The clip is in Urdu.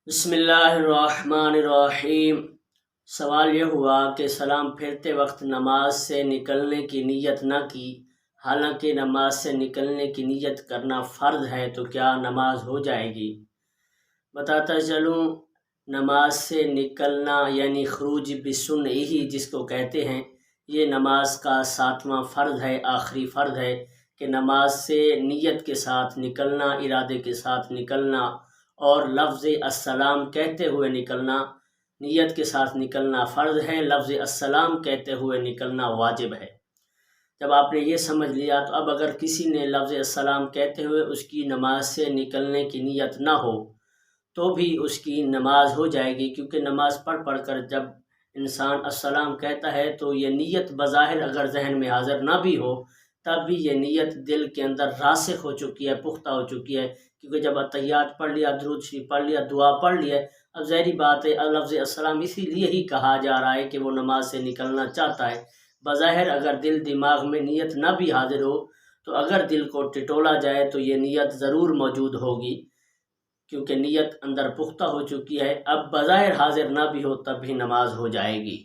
بسم اللہ الرحمن الرحیم۔ سوال یہ ہوا کہ سلام پھیرتے وقت نماز سے نکلنے کی نیت نہ کی، حالانکہ نماز سے نکلنے کی نیت کرنا فرض ہے، تو کیا نماز ہو جائے گی؟ بتاتا چلوں، نماز سے نکلنا یعنی خروج بسنعہ جس کو کہتے ہیں، یہ نماز کا 7واں فرض ہے، آخری فرض ہے کہ نماز سے نیت کے ساتھ نکلنا، ارادے کے ساتھ نکلنا اور لفظ السلام کہتے ہوئے نکلنا، نیت کے ساتھ نکلنا فرض ہے، لفظ السلام کہتے ہوئے نکلنا واجب ہے۔ جب آپ نے یہ سمجھ لیا تو اب اگر کسی نے لفظ السلام کہتے ہوئے اس کی نماز سے نکلنے کی نیت نہ ہو تو بھی اس کی نماز ہو جائے گی، کیونکہ نماز پڑھ کر جب انسان السلام کہتا ہے تو یہ نیت بظاہر اگر ذہن میں حاضر نہ بھی ہو تب بھی یہ نیت دل کے اندر راسخ ہو چکی ہے، پختہ ہو چکی ہے، کیونکہ جب اتحیات پڑھ لیا، درود شریف پڑھ لیا، دعا پڑھ لیا، اب ظاہری بات ہے لفظ السلام اسی لیے ہی کہا جا رہا ہے کہ وہ نماز سے نکلنا چاہتا ہے۔ بظاہر اگر دل دماغ میں نیت نہ بھی حاضر ہو تو اگر دل کو ٹٹولا جائے تو یہ نیت ضرور موجود ہوگی، کیونکہ نیت اندر پختہ ہو چکی ہے، اب بظاہر حاضر نہ بھی ہو تب بھی نماز ہو جائے گی۔